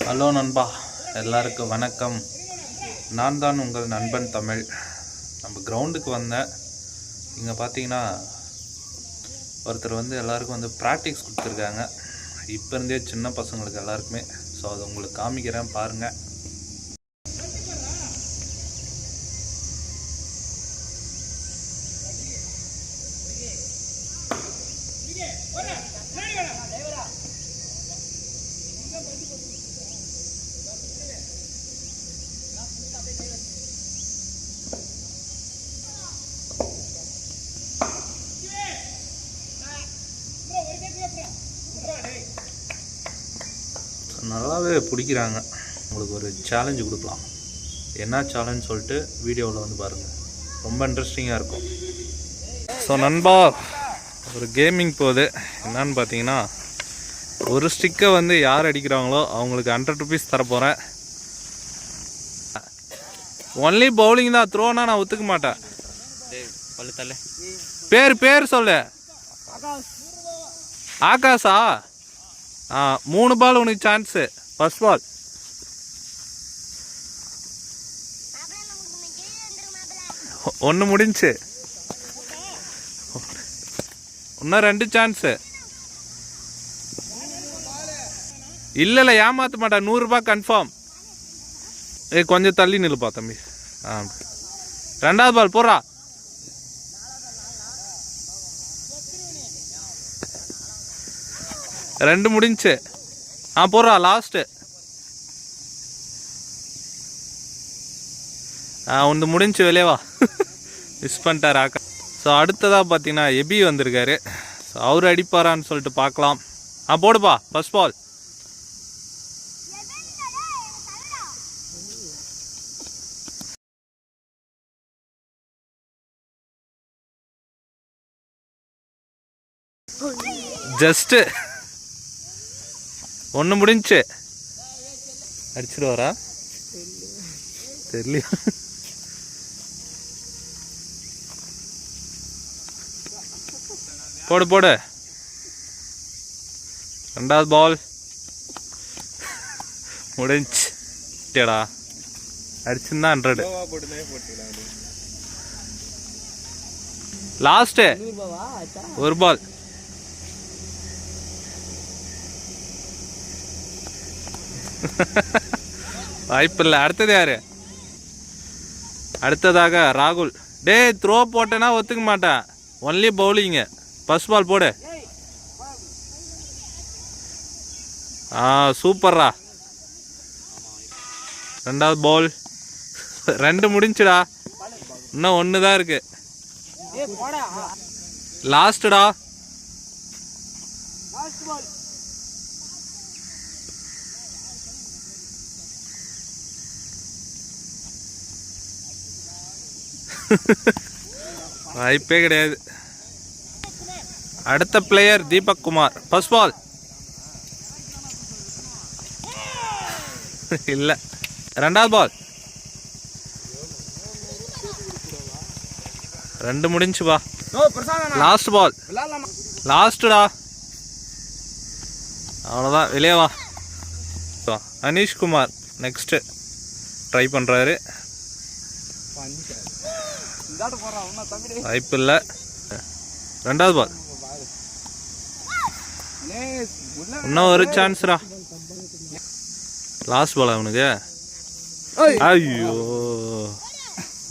Hello நண்பா, எல்லாருக்கும் வணக்கம். நான் தான் உங்கள் நண்பன் தமிழ். நம்ம கிரவுண்டுக்கு வந்தேன். இங்கே பார்த்தீங்கன்னா ஒருத்தர் எல்லாருக்கும் ப்ராக்டிஸ் கொடுத்துருக்காங்க. இப்போ இருந்தே சின்ன பசங்களுக்கு எல்லாருக்குமே. ஸோ அதை உங்களுக்கு காமிக்கிறேன் பாருங்கள். நல்லாவே பிடிக்கிறாங்க. உங்களுக்கு ஒரு சேலஞ்சு கொடுக்கலாம். என்ன சேலஞ்ச் சொல்லிட்டு வீடியோவில் பாருங்கள். ரொம்ப இன்ட்ரெஸ்டிங்காக இருக்கும். ஸோ நண்பா, ஒரு கேமிங் போகுது. என்னன்னு பார்த்தீங்கன்னா, ஒரு ஸ்டிக்கை யார் அடிக்கிறாங்களோ அவங்களுக்கு 100 rupees தரப்போகிறேன். ஒன்லி பவுலிங் தான், த்ரோனா நான் ஒத்துக்க மாட்டேன். பேர் சொல்லு. ஆகாஷா? 3 பால் உனக்கு சான்ஸு. First ball. ஒன்று முடிஞ்சு, இன்னும் 2 சான்ஸு. இல்லை ஏமாற்ற மாட்டேன். 100 ரூபாய் கன்ஃபார்ம். கொஞ்சம் தள்ளி நில்லுப்பா தம்பி. ரெண்டாவது பால் போடுறா. ரெண்டு முடிஞ்சு. போடுறா லாஸ்ட்டு. ஒன்று முடிஞ்சு வெளியே வா. மிஸ் பண்ணிட்டார் ஆக்கா. ஸோ அடுத்ததாக பார்த்தீங்கன்னா எபி வந்திருக்காரு. ஸோ அவர் அடிப்பாரான்னு சொல்லிட்டு பார்க்கலாம். போடுப்பா ஃபர்ஸ்ட் பால். ஜஸ்ட்டு ஒன்று முடிஞ்சு. அடிச்சிடுவாரா தெரியல. போடு போடு. ரெண்டாவது பால் முடிஞ்சுடா. அடிச்சுன்னா 100. லாஸ்ட்டு ஒரு பால். வாய்ப்பு இல்லை. அடுத்தது யாரு? அடுத்ததாக ராகுல். த்ரோ போட்டேன்னா ஒத்துக்க மாட்டேன். Only bowling. ஃபர்ஸ்ட் பால் போடு. சூப்பர்ரா. ரெண்டாவது பால். 2 முடிஞ்சுடா. இன்னும் 1 தான் இருக்கு. லாஸ்ட்டுடா. வாய்ப்பே கிடையாது. அடுத்த player Deepak Kumar. First ball. இல்லை. ரெண்டாவது பால். 2 முடிஞ்சு வா. Last ball. லாஸ்ட்டுடா. அவ்வளோதான், வெளியே வா. அனீஷ் குமார் நெக்ஸ்ட்டு ட்ரை பண்ணுறாரு. வாய்ப்பு இல்லை. ரெண்டாவது பால். இன்னும் ஒரு சான்ஸ்ரா. லாஸ்ட் பால் அவனுக்கு. ஐயோ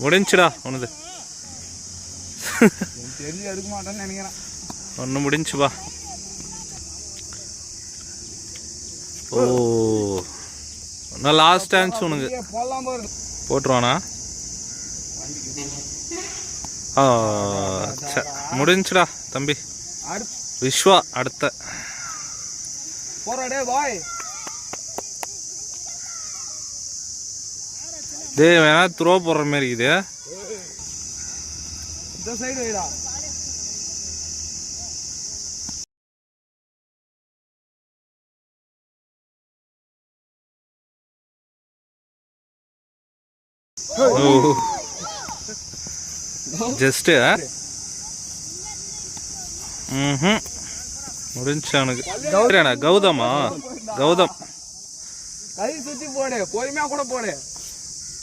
முடிஞ்சுடா உனது. ஒன்று முடிஞ்சுப்பா. இன்னும் லாஸ்ட் சான்ஸ் உனக்கு. போட்டுருவானா? முடிஞ்சுடா தம்பி. விஸ்வா அடுத்த. வேணா த்ரோ போடுற மாதிரி இது. ஜஸ்ட் முடிஞ்சு அவனுக்கு. கௌதமா? கௌதம் கை சுத்தி போடு, பொறுமையா கூட போடு.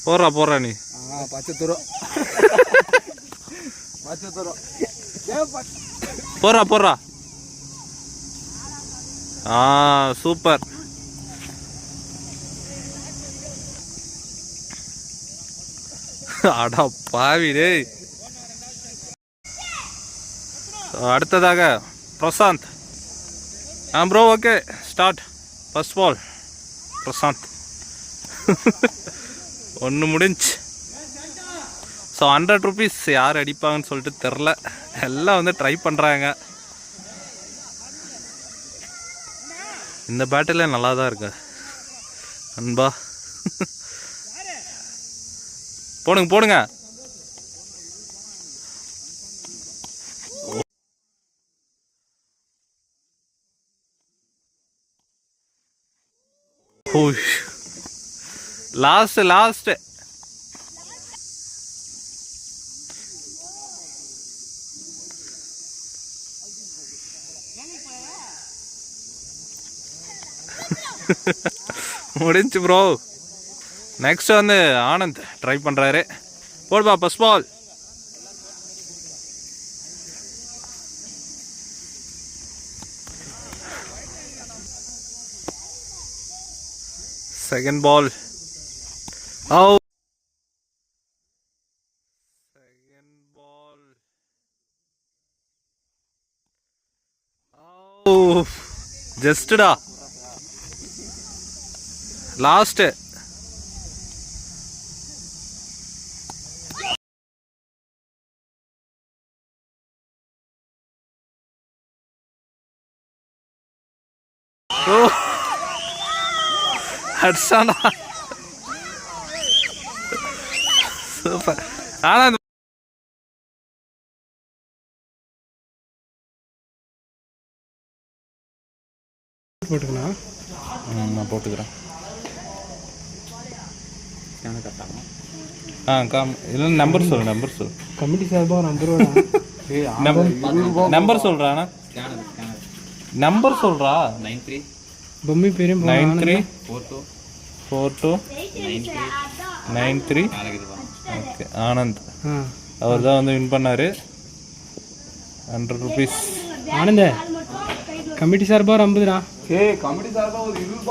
போடுறா நீ. பச்சை தூரம். பச்சை தூரம். போடுறா. சூப்பர். அடா பாவி டேய். அடுத்ததாக Prashanth. Bro okay start. First ball Prashanth. ஒன்று முடிஞ்சு. ஸோ 100 rupees யார் அடிப்பாங்கன்னு சொல்லிட்டு தெரில. எல்லாம் வந்து ட்ரை பண்ணுறாங்க. இந்த பேட்டில் நல்லா தான் இருக்கு அன்பா. போடுங்க. லாஸ்ட் முடிஞ்சு ப்ரோ. நெக்ஸ்ட் வந்து ஆனந்த் ட்ரை பண்றாரு. போடுப்பா first ball. Second ball. Second ball. ஜஸ்டா லாஸ்ட். அடிச்சானா சூப்பர். ஆனந்த் போட்டுக்கணும். நான் போட்டுக்கிறேன். இல்லை நம்பர் சொல். கமிட்டி சார்பாக நம்பர் சொல்கிறா. நம்பர் சொல்கிறா. 93 பொம்மி பேரும் 934293. ஓகே ஆனந்த் அவர் தான் வந்து வின் பண்ணார். 100 rupees. ஆனந்த கமிட்டி சார்பாக 50. கமிட்டி சார்பாக ஒரு 20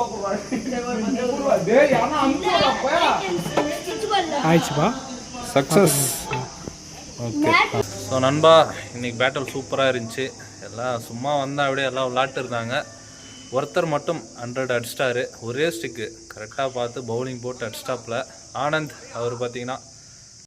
ஆயிடுச்சுப்பா. சக்ஸஸ். ஓகே. ஸோ நண்பா இன்னைக்கு பேட்டில் சூப்பராக இருந்துச்சு. எல்லாம் சும்மா வந்தால் அப்படியே எல்லாம் விளாட்டு இருந்தாங்க. ஒருத்தர் மட்டும் 100 அடிச்சிட்டாரு. ஒரே ஸ்டிக்கு கரெக்டாக பார்த்து பவுலிங் போட்டு அடிச்சிட்டாப்பில். ஆனந்த் அவர் பார்த்தீங்கன்னா